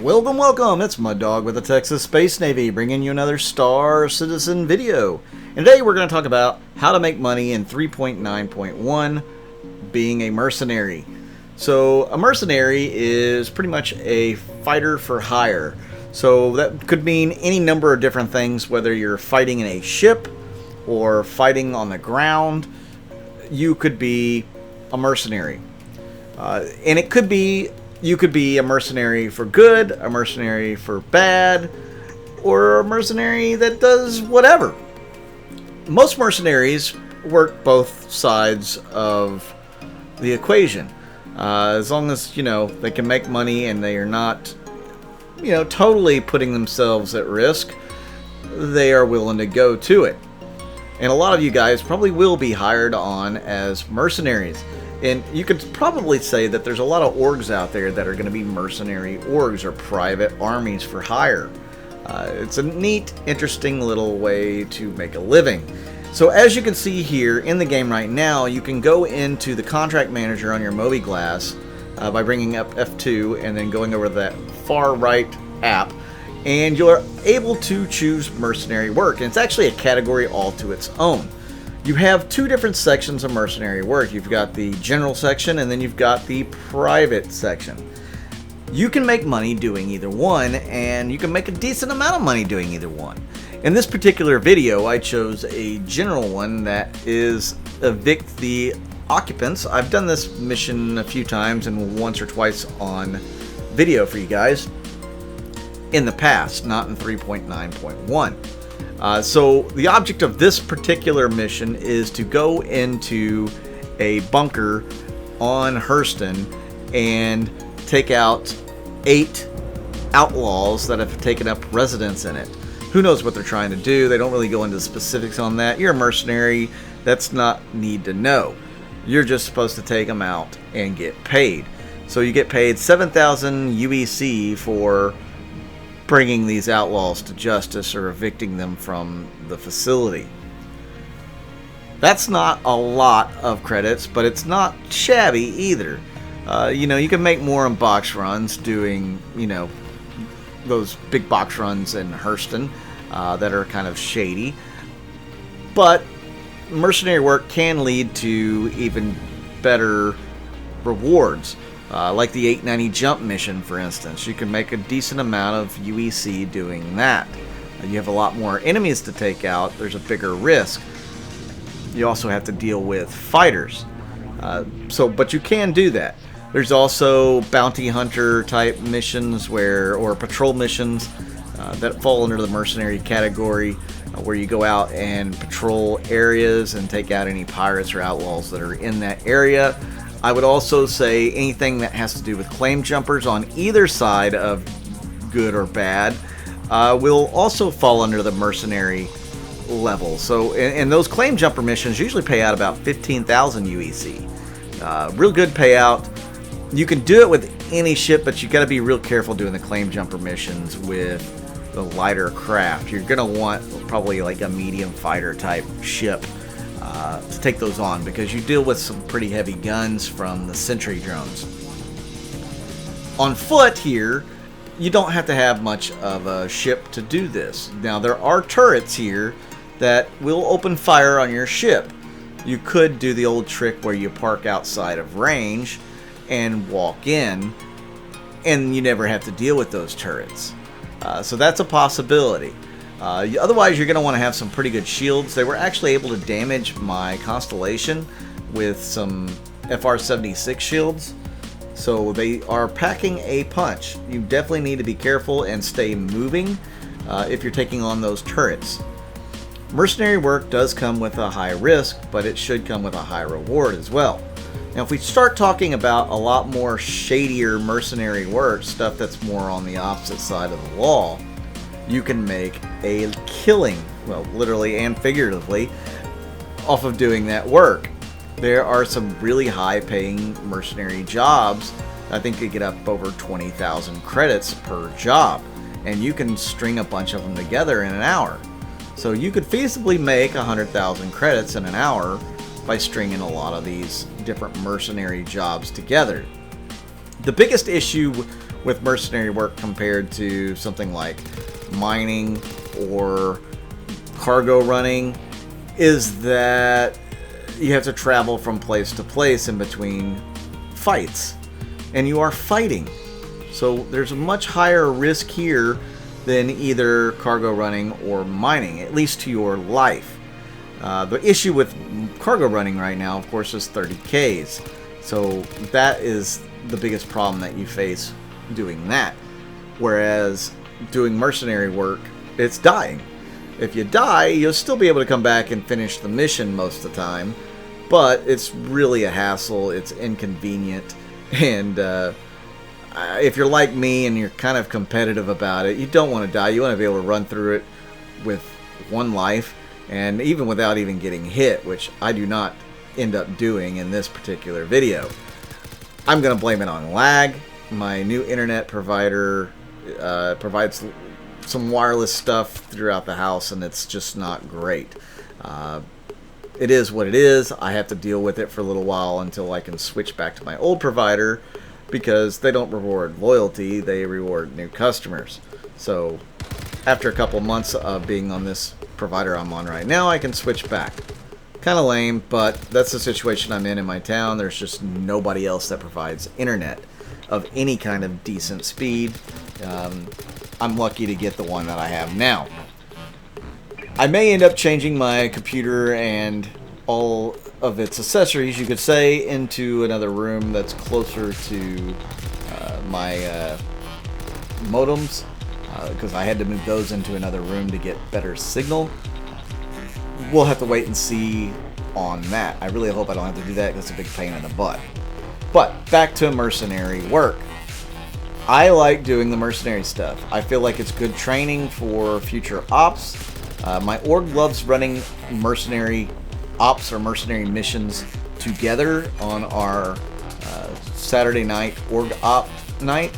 Welcome, welcome! It's Mud Dog with the Texas Space Navy, bringing you another Star Citizen video. And today we're going to talk about how to make money in 3.9.1, being a mercenary. So a mercenary is pretty much a fighter for hire. So that could mean any number of different things, whether you're fighting in a ship or fighting on the ground. You could be a mercenary. And it could be, you could be a mercenary for good, a mercenary for bad, or a mercenary that does whatever. Most mercenaries work both sides of the equation. As long as, they can make money and they are not, totally putting themselves at risk, they are willing to go to it. And a lot of you guys probably will be hired on as mercenaries. And you could probably say that there's a lot of orgs out there that are going to be mercenary orgs or private armies for hire. It's a neat, interesting little way to make a living. So as you can see here in the game right now, you can go into the contract manager on your Moby Glass by bringing up F2 and then going over to that far right app, and you're able to choose mercenary work. And it's actually a category all to its own. You have two different sections of mercenary work. You've got the general section and then you've got the private section. You can make money doing either one, and you can make a decent amount of money doing either one. In this particular video, I chose a general one that is evict the occupants. I've done this mission a few times and once or twice on video for you guys in the past, not in 3.9.1. So the object of this particular mission is to go into a bunker on Hurston and take out 8 outlaws that have taken up residence in it. Who knows what they're trying to do? They don't really go into specifics on that. You're a mercenary. That's not need to know. You're just supposed to take them out and get paid. So you get paid 7,000 UEC for bringing these outlaws to justice or evicting them from the facility. That's not a lot of credits, but it's not shabby either. You can make more on box runs doing, those big box runs in Hurston that are kind of shady. But mercenary work can lead to even better rewards. Like the 890 jump mission, for instance. You can make a decent amount of UEC doing that. You have a lot more enemies to take out. There's a bigger risk. You also have to deal with fighters. But you can do that. There's also bounty hunter type missions or patrol missions that fall under the mercenary category, where you go out and patrol areas and take out any pirates or outlaws that are in that area. I would also say anything that has to do with claim jumpers on either side of good or bad will also fall under the mercenary level. So, and those claim jumper missions usually pay out about 15,000 UEC. Real good payout. You can do it with any ship, but you got to be real careful doing the claim jumper missions with the lighter craft. You're going to want probably like a medium fighter type ship to take those on, because you deal with some pretty heavy guns from the sentry drones. On foot here, you don't have to have much of a ship to do this. Now there are turrets here that will open fire on your ship. You could do the old trick where you park outside of range and walk in, and you never have to deal with those turrets. So that's a possibility. Otherwise, you're going to want to have some pretty good shields. They were actually able to damage my Constellation with some FR-76 shields. So they are packing a punch. You definitely need to be careful and stay moving if you're taking on those turrets. Mercenary work does come with a high risk, but it should come with a high reward as well. Now, if we start talking about a lot more shadier mercenary work, stuff that's more on the opposite side of the law, you can make a killing, well, literally and figuratively, off of doing that work. There are some really high-paying mercenary jobs. I think they get up over 20,000 credits per job, and you can string a bunch of them together in an hour. So you could feasibly make 100,000 credits in an hour by stringing a lot of these different mercenary jobs together. The biggest issue with mercenary work compared to something like mining or cargo running is that you have to travel from place to place in between fights, and you are fighting. So there's a much higher risk here than either cargo running or mining, at least to your life. The issue with cargo running right now, of course, is 30Ks. So that is the biggest problem that you face doing that. Whereas doing mercenary work, it's dying. If you die, you'll still be able to come back and finish the mission most of the time, but it's really a hassle, it's inconvenient, and if you're like me and you're kind of competitive about it, you don't want to die. You want to be able to run through it with one life, and even without even getting hit, which I do not end up doing in this particular video. I'm going to blame it on lag. My new internet provider provides some wireless stuff throughout the house, and it's just not great. It is what it is. I have to deal with it for a little while until I can switch back to my old provider, because they don't reward loyalty, they reward new customers. So after a couple months of being on this provider I'm on right now, I can switch back. Kind of lame, but that's the situation I'm in my town. There's just nobody else that provides internet of any kind of decent speed. I'm lucky to get the one that I have now. I may end up changing my computer and all of its accessories, you could say, into another room that's closer to my modems, because I had to move those into another room to get better signal. We'll have to wait and see on that. I really hope I don't have to do that, because it's a big pain in the butt. But back to mercenary work. I like doing the mercenary stuff. I feel like it's good training for future ops. My org loves running mercenary ops or mercenary missions together on our Saturday night org op night.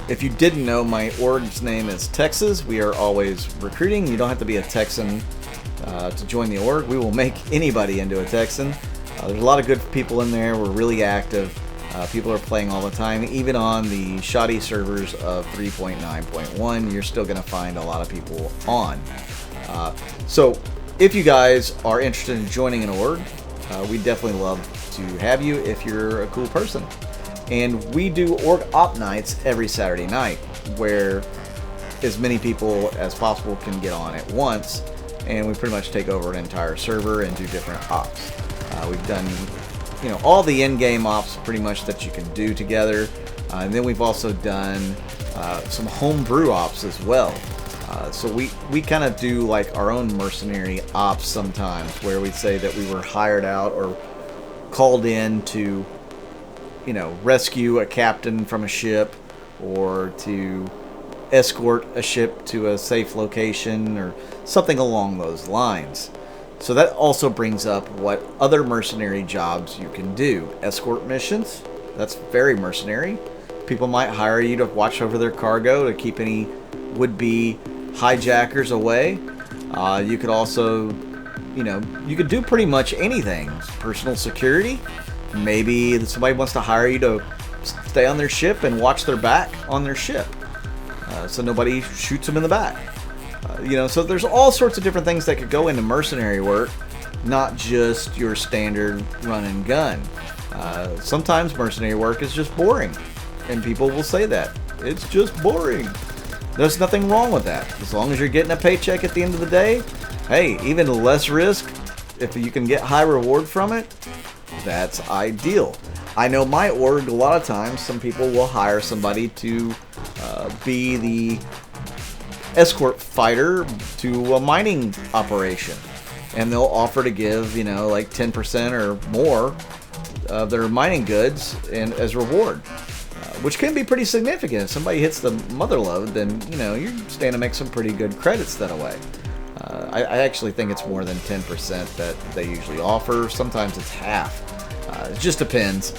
If you didn't know, my org's name is Texas. We are always recruiting. You don't have to be a Texan to join the org. We will make anybody into a Texan. There's a lot of good people in there. We're really active. People are playing all the time. Even on the shoddy servers of 3.9.1, you're still going to find a lot of people on. So if you guys are interested in joining an org, we'd definitely love to have you if you're a cool person. And we do org op nights every Saturday night, where as many people as possible can get on at once, and we pretty much take over an entire server and do different ops. We've done, all the in-game ops pretty much that you can do together, and then we've also done some homebrew ops as well. So we kind of do like our own mercenary ops sometimes, where we say that we were hired out or called in to, rescue a captain from a ship, or to escort a ship to a safe location, or something along those lines. So that also brings up what other mercenary jobs you can do. Escort missions, that's very mercenary. People might hire you to watch over their cargo, to keep any would-be hijackers away. You could also, you could do pretty much anything. Personal security. Maybe somebody wants to hire you to stay on their ship and watch their back on their ship, so nobody shoots them in the back. So there's all sorts of different things that could go into mercenary work, not just your standard run and gun. Sometimes mercenary work is just boring, and people will say that. It's just boring. There's nothing wrong with that. As long as you're getting a paycheck at the end of the day, hey, even less risk, if you can get high reward from it, that's ideal. I know my org, a lot of times, some people will hire somebody to be the escort fighter to a mining operation, and they'll offer to give, like 10% or more of their mining goods as reward. Which can be pretty significant. If somebody hits the mother load, then you're standing to make some pretty good credits that way. I actually think it's more than 10% that they usually offer. Sometimes it's half. It just depends.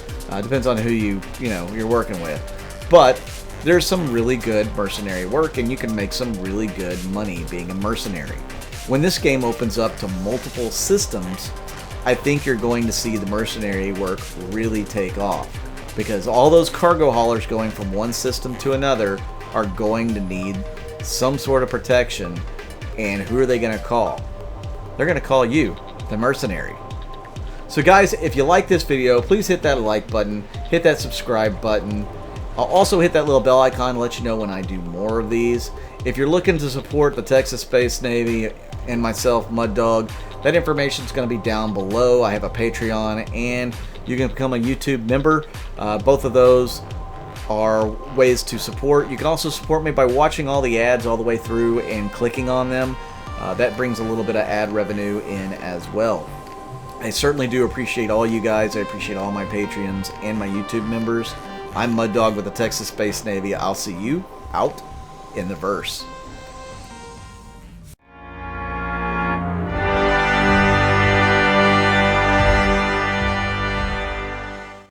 Depends on who you're working with. But there's some really good mercenary work, and you can make some really good money being a mercenary. When this game opens up to multiple systems, I think you're going to see the mercenary work really take off. because all those cargo haulers going from one system to another are going to need some sort of protection. And who are they going to call? They're going to call you, the Mercenary. So guys, if you like this video, please hit that like button, hit that subscribe button. I'll also hit that little bell icon to let you know when I do more of these. If you're looking to support the Texas Space Navy and myself, Mud Dog, that information is going to be down below. I have a Patreon and you can become a YouTube member. Both of those are ways to support. You can also support me by watching all the ads all the way through and clicking on them. That brings a little bit of ad revenue in as well. I certainly do appreciate all you guys. I appreciate all my Patreons and my YouTube members. I'm Mud Dog with the Texas Space Navy. I'll see you out in the verse.